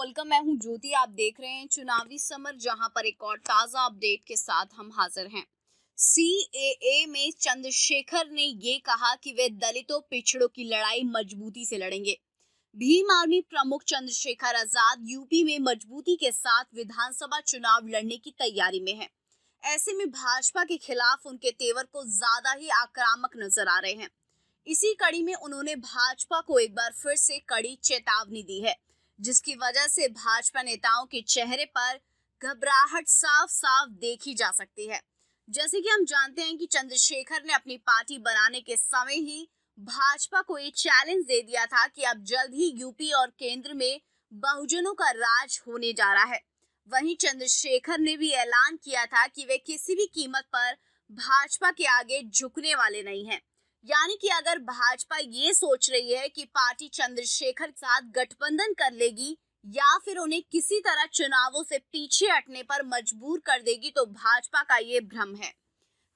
Welcome. मैं हूं ज्योति। आप देख रहे हैं चुनावी समर, जहां पर एक और ताजा अपडेट के साथ हम हाजिर हैं। सीएए में चंद्रशेखर ने ये कहा कि वे दलितों पिछड़ों की लड़ाई मजबूती से लड़ेंगे। भीम आर्मी प्रमुख चंद्रशेखर आजाद यूपी में मजबूती के साथ विधानसभा चुनाव लड़ने की तैयारी में है। ऐसे में भाजपा के खिलाफ उनके तेवर को ज्यादा ही आक्रामक नजर आ रहे हैं। इसी कड़ी में उन्होंने भाजपा को एक बार फिर से कड़ी चेतावनी दी है, जिसकी वजह से भाजपा नेताओं के चेहरे पर घबराहट साफ साफ देखी जा सकती है। जैसे कि हम जानते हैं कि चंद्रशेखर ने अपनी पार्टी बनाने के समय ही भाजपा को ये चैलेंज दे दिया था कि अब जल्द ही यूपी और केंद्र में बहुजनों का राज होने जा रहा है। वहीं चंद्रशेखर ने भी ऐलान किया था कि वे किसी भी कीमत पर भाजपा के आगे झुकने वाले नहीं हैं। यानी कि अगर भाजपा ये सोच रही है कि पार्टी चंद्रशेखर के साथ गठबंधन कर लेगी या फिर उन्हें किसी तरह चुनावों से पीछे हटने पर मजबूर कर देगी, तो भाजपा का ये भ्रम है।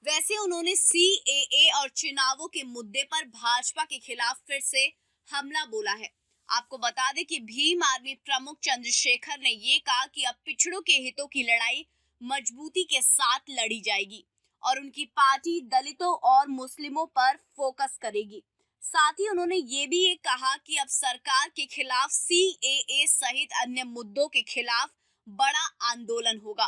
वैसे उन्होंने सीएए और चुनावों के मुद्दे पर भाजपा के खिलाफ फिर से हमला बोला है। आपको बता दें कि भीम आर्मी प्रमुख चंद्रशेखर ने ये कहा कि अब पिछड़ों के हितों की लड़ाई मजबूती के साथ लड़ी जाएगी और उनकी पार्टी दलितों और मुस्लिमों पर फोकस करेगी। साथ ही उन्होंने ये भी कहा कि अब सरकार के खिलाफ सीएए सहित अन्य मुद्दों के खिलाफ बड़ा आंदोलन होगा।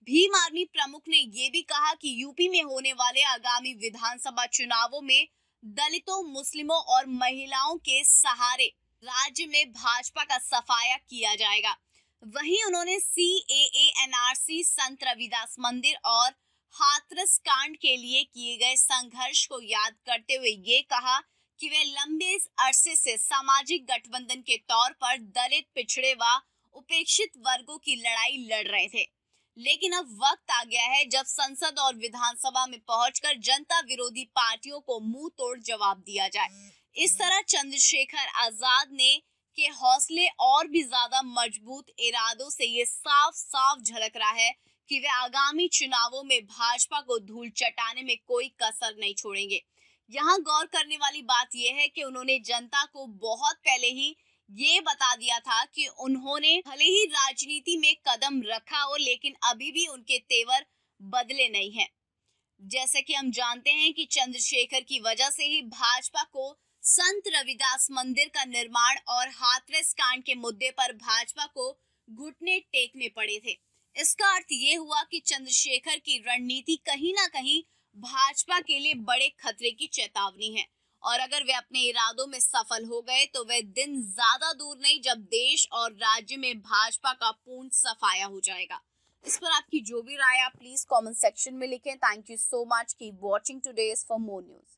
भीम आर्मी प्रमुख ने ये भी कहा कि यूपी में होने वाले आगामी विधानसभा चुनावों में दलितों, मुस्लिमों और महिलाओं के सहारे राज्य में भाजपा का सफाया किया जाएगा। वहीं उन्होंने सीएए, एनआरसी, संत रविदास मंदिर और हाथरस कांड के लिए किए गए संघर्ष को याद करते हुए ये कहा कि वे लंबे अरसे से सामाजिक गठबंधन के तौर पर दलित, पिछड़े व उपेक्षित वर्गों की लड़ाई लड़ रहे थे, लेकिन अब वक्त आ गया है जब संसद और विधानसभा में पहुंचकर जनता विरोधी पार्टियों को मुंह तोड़ जवाब दिया जाए। इस तरह चंद्रशेखर आजाद ने के हौसले और भी ज्यादा मजबूत इरादों से ये साफ साफ झलक रहा है कि वे आगामी चुनावों में भाजपा को धूल चटाने में कोई कसर नहीं छोड़ेंगे। यहाँ गौर करने वाली बात यह है कि उन्होंने जनता को बहुत पहले ही ये बता दिया था कि उन्होंने भले ही राजनीति में कदम रखा हो, लेकिन अभी भी उनके तेवर बदले नहीं हैं। जैसे कि हम जानते हैं कि चंद्रशेखर की वजह से ही भाजपा को संत रविदास मंदिर का निर्माण और हाथरस कांड के मुद्दे पर भाजपा को घुटने टेकने पड़े थे। इसका अर्थ ये हुआ कि चंद्रशेखर की रणनीति कहीं ना कहीं भाजपा के लिए बड़े खतरे की चेतावनी है, और अगर वे अपने इरादों में सफल हो गए तो वे दिन ज्यादा दूर नहीं जब देश और राज्य में भाजपा का पूर्ण सफाया हो जाएगा। इस पर आपकी जो भी राय आप प्लीज कमेंट सेक्शन में लिखें। Thank you so much. Keep watching today's for more news.